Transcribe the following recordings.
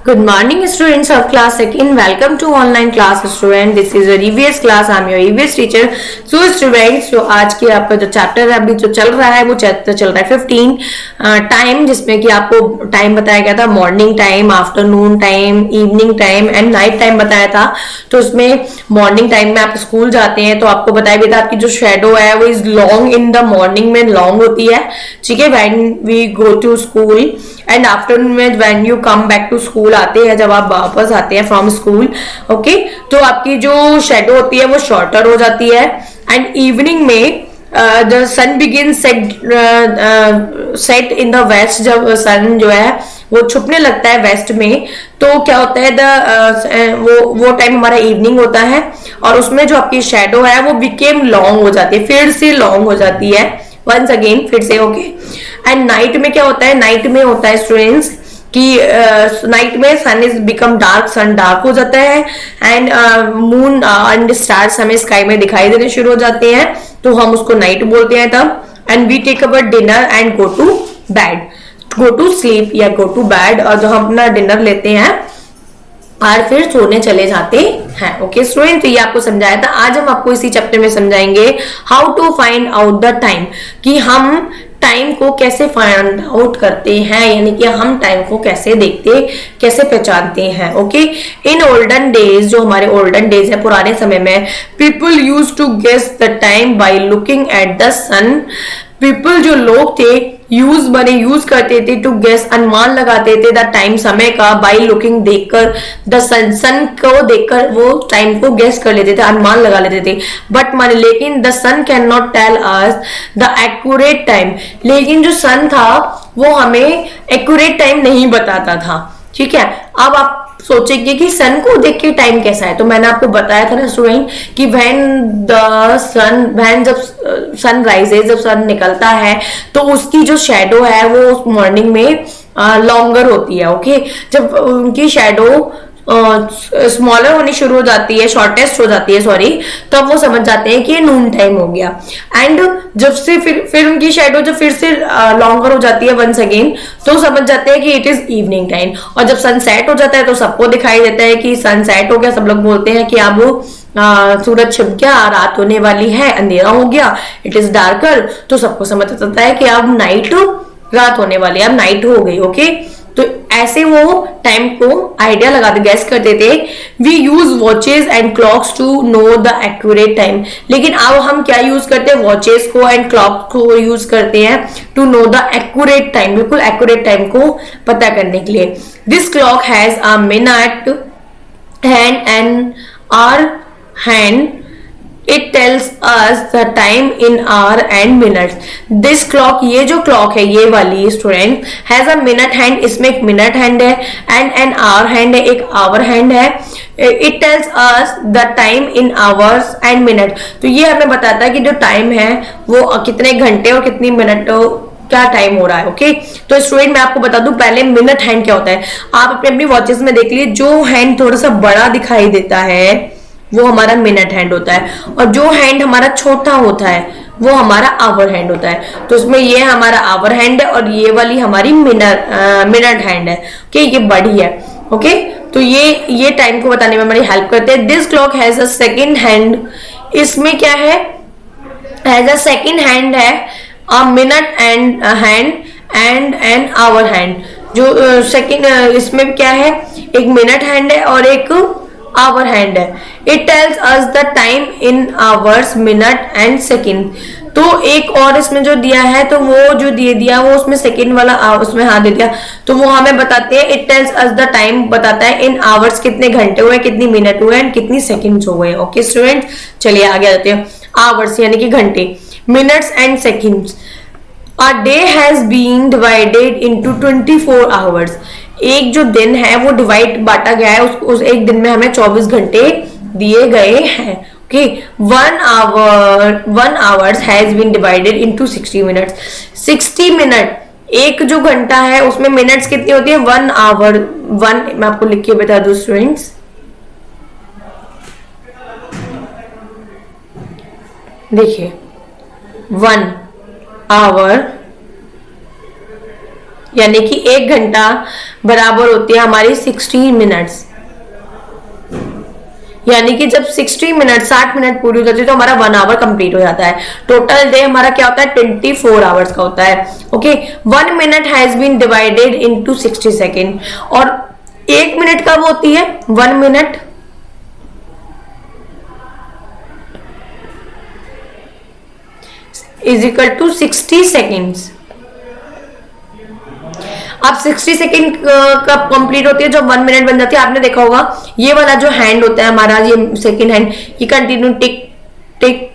Good morning, students of class second. Welcome to online class, student. This is your EVS class. I'm your EVS teacher. So students, तो आज की आपका जो chapter है अभी जो चल रहा है वो चैप्टर चल रहा है 15 टाइम, जिसमें कि आपको टाइम बताया गया था morning time, afternoon time, evening time and night time बताया था। तो उसमें मॉर्निंग टाइम में आप स्कूल जाते हैं तो आपको बताया गया था आपकी जो शेडो है वो is long in the morning में लॉन्ग होती है, ठीक है, when we go to school and afternoon में when you come back to school आते हैं, जब आप वापस आते हैं फ्रॉम स्कूल, ओके, तो आपकी जो शेडो होती है वो शॉर्टर हो जाती है। एंड इवनिंग में the sun begin set in the west, जब सन जो है वो छुपने लगता है वेस्ट में, तो क्या होता है वो टाइम हमारा इवनिंग होता है और उसमें जो आपकी शेडो है वो बिकेम लॉन्ग हो जाती है, फिर से लॉन्ग हो जाती है वंस अगेन, फिर से, ओके। एंड नाइट में क्या होता है, नाइट में होता है स्टूडेंट्स कि नाइट में sun is become dark, sun dark हो जाता है एंड मून एंड स्टार्स हमें स्काई में दिखाई देने शुरू हो जाते हैं, तो हम उसको नाइट बोलते हैं तब। And we take our dinner and go to bed, go to sleep या गो टू बेड, और जो हम अपना डिनर लेते हैं और फिर सोने चले जाते हैं, ओके स्टूडेंट। तो ये आपको समझाया था। आज हम आपको इसी चैप्टर में समझाएंगे how to find out the time, कि हम टाइम को कैसे फाइंड आउट करते हैं, यानी कि हम टाइम को कैसे देखते, कैसे पहचानते हैं, ओके। इन ओल्डन डेज, जो हमारे ओल्डन डेज है, पुराने समय में, people use to guess the time by looking at the sun. People, जो लोग थे, यूज करते थे टू गेस, अनुमान लगाते थे द टाइम, समय का, बाय लुकिंग, देखकर, द सन को देखकर वो टाइम को गेस कर लेते थे, अनुमान लगा लेते थे। बट मान लेकिन the sun can not tell us the accurate time, लेकिन जो सन था वो हमें एक्यूरेट टाइम नहीं बताता था, ठीक है। अब आप सोचेंगे कि सन को देख के टाइम कैसा है, तो मैंने आपको बताया था ना स्टूडेंट कि जब सन राइजेज, जब सन निकलता है तो उसकी जो शेडो है वो मॉर्निंग में लॉन्गर होती है, ओके। जब उनकी शेडो स्मॉलर होनी शुरू हो जाती है, शॉर्टेस्ट हो जाती है, सॉरी, तब वो समझ जाते हैं कि ये नून टाइम हो गया। एंड जब से फिर उनकी शेडो जब फिर से लॉन्गर हो जाती है वंस अगेन, तो समझ जाते हैं कि इट इज इवनिंग टाइम। और जब सनसेट हो जाता है तो सबको दिखाई देता है कि सनसेट हो गया, सब लोग बोलते हैं कि अब सूरज छिप गया, रात होने वाली है, अंधेरा हो गया, इट इज डार्कर, तो सबको समझ आता है कि अब रात होने वाली है, अब नाइट हो गई, ओके। तो ऐसे वो टाइम को आइडिया लगाते, गैस करते थे। We use watches and clocks to know the accurate time, लेकिन अब हम क्या यूज करते हैं, वॉचेस को एंड क्लॉक को यूज करते हैं to know the accurate time, बिल्कुल एक्यूरेट टाइम को पता करने के लिए। This clock has a minute hand and hour hand, it tells us the time in hour and minutes. This clock, ये जो clock है, ये वाली student, has a minute hand, इसमें एक minute hand है and an hour hand है, एक hour hand है। It tells us the time in hours and minutes, तो ये हमें बताता है कि जो टाइम है वो कितने घंटे और कितनी मिनट क्या टाइम हो रहा है, ओके। तो स्टूडेंट मैं आपको बता दूं पहले मिनट हैंड क्या होता है। आप अपनी वॉचेस में देख लीजिए, जो हैंड थोड़ा सा बड़ा दिखाई देता है वो हमारा मिनट हैंड होता है, और जो हैंड हमारा छोटा होता है वो हमारा आवर हैंड होता है। तो उसमें ये हमारा आवर हैंड है और ये वाली हमारी मिनट हैंड है, ओके, ये बड़ी है, ओके। तो ये टाइम को बताने में हमारी हेल्प करते हैं। This clock has a second hand, इसमें क्या है, हैज अ सेकंड हैंड है, a minute and hand and an hour hand. जो सेकंड, इसमें क्या है, एक मिनट हैंड है और एक आवर हैंड है। It tells us the time in hours, minute and second. तो एक और इसमें जो दिया है, तो वो जो दिया वो उसमें सेकेंड वाला उसमें हाँ दे दिया, तो वो हमें बताते हैं, it tells us the time बताता है इन आवर्स, कितने घंटे हुए, कितनी मिनट हुए एंड कितनी सेकेंड्स हो गए, ओके स्टूडेंट। चलिए आगे आते हैं। आवर्स यानी कि घंटे, minutes and seconds. A day has been divided into 24 hours, एक जो दिन है वो बांटा गया है, उस एक दिन में हमें 24 घंटे दिए गए हैं, okay. 1 hours has been divided into 60 minutes. 60 minute, एक जो घंटा है उसमें मिनट्स कितनी होती है, 1 आवर, मैं आपको लिख के बता दूं स्टूडेंट्स, देखिए 1 आवर यानी कि 1 घंटा बराबर होती है हमारी 60 मिनट्स। यानी कि जब 60 मिनट 60 मिनट पूरी हो जाती है तो हमारा 1 आवर कंप्लीट हो जाता है। टोटल डे हमारा क्या होता है 24 आवर्स का होता है। Okay, 1 minute has been divided into 60 second. और 1 मिनट कब होती है? 1 minute is equal to 60 seconds. अब 60 सेकेंड कब कंप्लीट होती है? जब 1 मिनट बन जाती है। आपने देखा होगा ये वाला जो हैंड होता है हमारा, ये सेकेंड हैंड, ये कंटिन्यू टिक टिक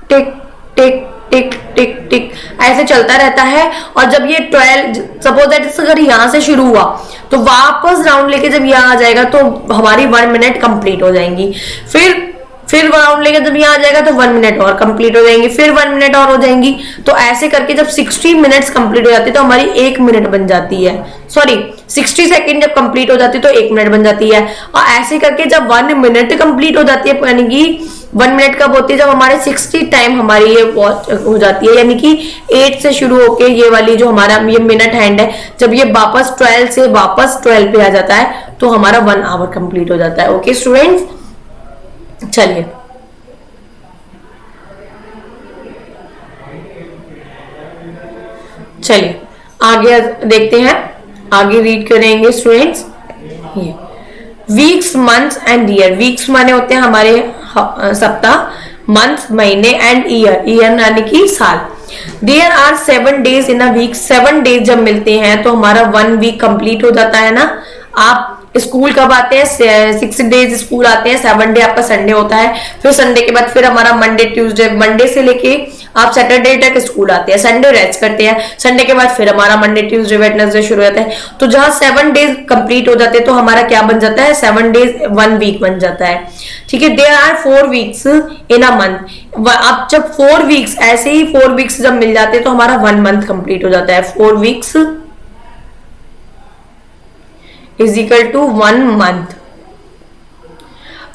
टिक टिक टिक टिक टिक ऐसे चलता रहता है। और जब ये 12 सपोज दैट अगर यहां से शुरू हुआ तो वापस राउंड लेके जब यहाँ आ जाएगा तो हमारी 1 मिनट कंप्लीट हो जाएंगी। फिर राउंड लेके जब यहाँ आ जाएगा तो 1 मिनट और कंप्लीट हो जाएंगी, फिर 1 मिनट और हो जाएंगी। तो ऐसे करके जब 60 मिनट्स कंप्लीट हो जाती है तो हमारी 1 मिनट बन जाती है। सॉरी, 60 सेकेंड जब कंप्लीट हो जाती है तो 1 मिनट बन जाती है। और ऐसे करके जब 1 मिनट कंप्लीट हो जाती है, यानी कि 1 मिनट कब होती है? जब हमारे 60 टाइम हमारी ये वॉच हो जाती है। यानी कि 8 से शुरू होके ये वाली जो हमारा ये मिनट हैंड है, जब ये वापस 12 से वापस 12 पे आ जाता है तो हमारा 1 आवर कंप्लीट हो जाता है। ओके स्टूडेंट्स, चलिए आगे देखते हैं, आगे रीड करेंगे स्टूडेंट्स। ये weeks, months and year. Weeks माने होते हैं हमारे सप्ताह, मंथ महीने, एंड ईयर यानी कि साल। There are 7 days in a week. 7 days जब मिलते हैं तो हमारा 1 वीक कंप्लीट हो जाता है ना। आप स्कूल कब आते हैं? 6 डेज स्कूल आते हैं, 7 डे आपका संडे होता है। फिर संडे के बाद फिर हमारा मंडे ट्यूसडे, मंडे से लेके आप सैटरडे तक स्कूल आते हैं, संडे रेस्ट करते हैं, संडे के बाद फिर हमारा मंडे ट्यूसडे वेडनेसडे शुरू होता है। तो जहां 7 डेज कंप्लीट हो जाते हैं तो हमारा क्या बन जाता है? 7 डेज 1 वीक बन जाता है। ठीक है, there are 4 weeks in a month. अब जब 4 वीक्स ऐसे ही 4 वीक्स जब मिल जाते हैं तो हमारा 1 मंथ कंप्लीट हो जाता है। 4 weeks is equal to 1 month.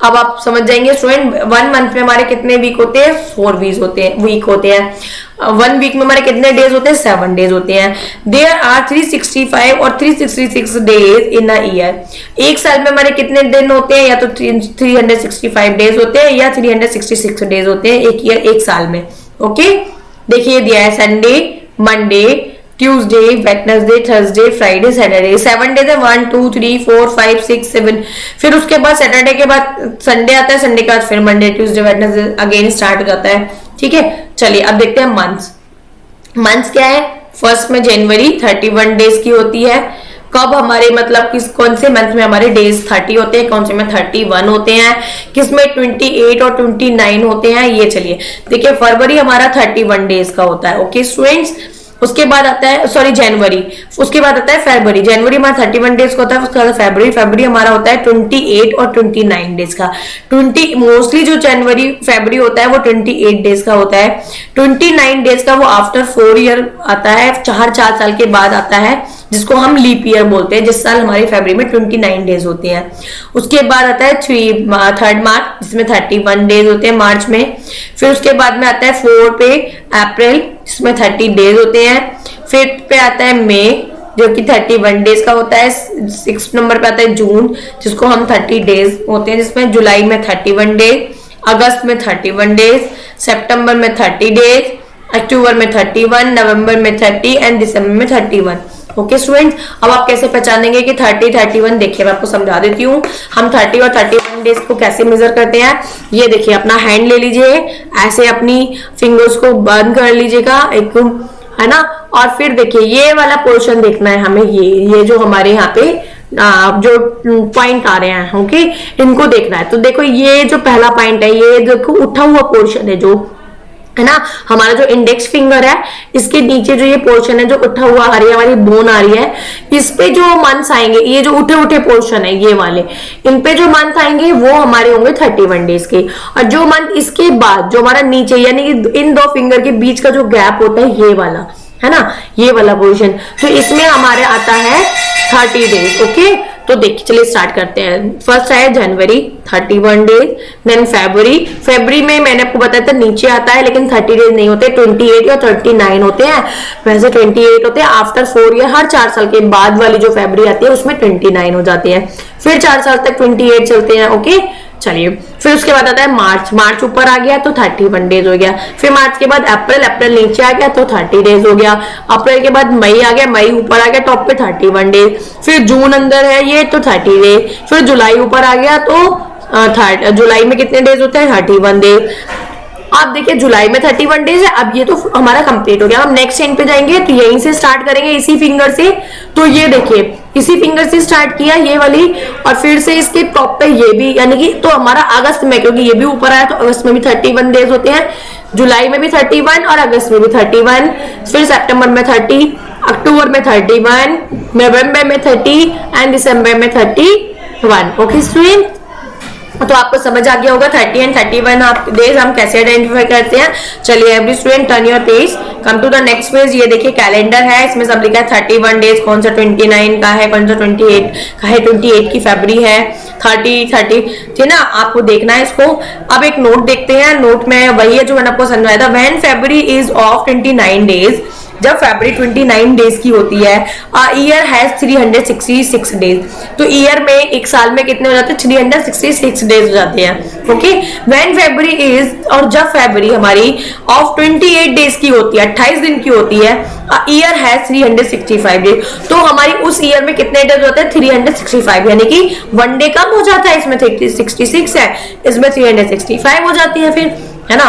अब आप समझ जाएंगे स्टूडेंट, 1 मंथ में हमारे कितने वीक होते हैं? 4 वीक होते हैं। 1 वीक में हमारे कितने डेज होते हैं? 7 डेज होते हैं। देयर आर 365 और 366 डेज इन अ ईयर। एक साल में हमारे कितने दिन होते हैं? या तो 365 डेज होते हैं या 366 डेज होते हैं एक साल में। ओके, देखिए दिया है Sunday, Monday, Tuesday, Wednesday, Thursday, Friday, Saturday. 7 days है, 1 2 3 4 5 6 7। फिर उसके बाद सैटरडे के बाद संडे आता है, संडे के बाद फिर Monday Tuesday Wednesday again start हो जाता है। ठीक है, चलिए अब देखते हैं मंथ्स। मंथ्स क्या है? फर्स्ट में जनवरी 31 डेज की होती है। कब हमारे मतलब कौन से मंथ में हमारे डेज 30 होते हैं, कौन से में 31 होते हैं, किसमें 28 और 29 होते हैं। ये चलिए देखिए, फरवरी हमारा 31 डेज का होता है। ओके स्टूडेंट्स, उसके बाद आता है जनवरी, उसके बाद आता है फरवरी। जनवरी हमारा 31 डेज का होता है। उसके बाद फरवरी हमारा होता है 28 और 29 डेज का। 20 मोस्टली जो जनवरी फरवरी होता है वो 28 डेज का होता है। 29 डेज का वो आफ्टर 4 ईयर आता है, 4 साल के बाद आता है, जिसको हम लीप ईयर बोलते हैं, जिस साल हमारी फरवरी में 29 डेज होते हैं। उसके बाद आता है 3 मार्च, जिसमें 31 डेज होते हैं मार्च में। फिर उसके बाद में आता है 4 पे अप्रैल, जिसमें 30 डेज होते हैं। 5 पे आता है मई, जो कि 31 डेज का होता है। 6 नंबर पे आता है जून, जिसको हम 30 डेज होते हैं, जिसमें जुलाई में 31 डेज, अगस्त में 31 डेज, सितंबर में 30 डेज, अक्टूबर में 31, नवंबर में 30 एंड दिसंबर में 31। ओके स्टूडेंट्स, अब आप कैसे पहचानेंगे कि 30 31? देखिए मैं आपको समझा देती हूँ हम 30 और 31 डेज को कैसे मेजर करते हैं। ये देखिए, अपना हैंड ले लीजिए, ऐसे अपनी फिंगर्स को बर्न कर लीजिएगा एक, है ना। और फिर देखिए ये वाला पोर्शन देखना है हमें, ये जो हमारे यहाँ पे जो पॉइंट आ रहे हैं, ओके, इनको देखना है। तो देखो ये जो पहला पॉइंट है, ये देखो उठा हुआ पोर्शन है, जो है ना हमारा जो इंडेक्स फिंगर है, इसके नीचे जो ये पोर्शन है जो उठा हुआ आ रही है, हमारी बोन आ रही है, इस पे जो मंथ्स आएंगे, ये जो उठे उठे पोर्शन है ये वाले, इन पे जो मंथ आएंगे वो हमारे होंगे 31 डेज के। और जो मंथ इसके बाद जो हमारा नीचे, यानी कि इन 2 फिंगर के बीच का जो गैप होता है, ये वाला है ना, ये वाला पोर्शन, तो इसमें हमारे आता है 30 डेज। ओके, तो देखिए चलिए स्टार्ट करते हैं। फर्स्ट है जनवरी 31 डेज, देन फेब्रुवरी में मैंने आपको बताया था नीचे आता है लेकिन 30 डेज नहीं होते, 28 या 39 होते हैं। वैसे 28 होते हैं आफ्टर 4 ईयर, हर 4 साल के बाद वाली जो फेब्रुवरी आती है उसमें 29 हो जाते हैं, फिर 4 साल तक 28 चलते हैं। ओके चलिए, फिर उसके बाद आता है मार्च ऊपर आ गया तो 31 डेज हो गया, फिर मार्च के बाद अप्रैल नीचे आ गया तो 30 डेज हो गया, अप्रैल के बाद मई आ गया, मई ऊपर आ गया टॉप पे 31 डेज, फिर जून अंदर है ये तो 30 डेज, फिर जुलाई ऊपर आ गया तो जुलाई में कितने डेज होते हैं 31 डेज। आप देखिए जुलाई में 31 डेज है। अब ये तो हमारा कंप्लीट हो गया, हम नेक्स्ट एंड पे जाएंगे तो यहीं से स्टार्ट करेंगे इसी फिंगर से। तो ये देखिए इसी फिंगर से स्टार्ट किया ये वाली, और फिर से इसके टॉप पे ये भी, यानी कि तो हमारा अगस्त में, क्योंकि ये भी ऊपर आया तो अगस्त में भी 31 डेज होते हैं, जुलाई में भी 31 और अगस्त में भी 31, फिर सितंबर में 30, अक्टूबर में 31, नवंबर में 30 एंड दिसंबर में 31। ओके स्टूडेंट, तो आपको समझ आ गया होगा 30 एंड 31 डेज हम कैसे आइडेंटिफाई करते हैं। चलिए every student turn your page, come to the next page. ये देखिए कैलेंडर है, इसमें सब लिखा है 31 डेज, कौन सा 29 का है, कौन सा 28 का है, 28 की फरवरी है, 30 ठीक ना, आपको देखना है इसको। अब एक नोट देखते हैं, नोट में वही है जो मैंने आपको समझाया था, when February is of 29 days, जब फरवरी 29 डेज की होती है, ईयर हैज 366 डेज, तो ईयर में एक साल में कितने हो जाते हैं 366 डेज हो जाते हैं। ओके, व्हेन फरवरी इज, और जब फरवरी हमारी ऑफ 28 डेज की होती है, 28 दिन की होती है, ईयर हैज 365 डेज, तो हमारी उस ईयर में कितने डेज होते हैं 365, यानी कि 1 डे कम हो जाता है, इसमें 66 है, इसमें 365 हो जाती है फिर, है ना।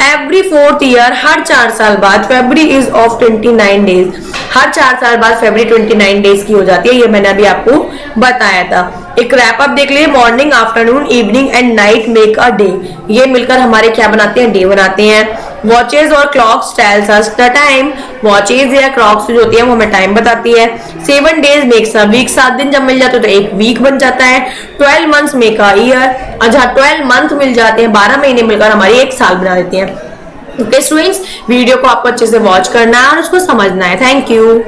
एवरी 4th ईयर, हर 4 साल बाद फरवरी इज ऑफ 29 डेज, हर 4 साल बाद फरवरी 29 डेज की हो जाती है, ये मैंने अभी आपको बताया था। एक रैप अप देख लीजिए, morning afternoon evening and night make a day, ये मिलकर हमारे क्या बनाते हैं, डे बनाते हैं। वॉचेज और clocks tells us the time, watches या क्लॉक्स जो होती है वो हमें टाइम बताती है। 7 डेज मेक्स अ वीक, 7 दिन जब मिल जाते हैं तो एक वीक बन जाता है। 12 मंथ्स मेक अ ईयर, अच्छा 12 मंथ मिल जाते हैं, 12 महीने मिलकर हमारी एक साल बना देते हैं। ओके स्टूडेंट्स, वीडियो को आपको अच्छे से वॉच करना है और उसको समझना है। Thank you.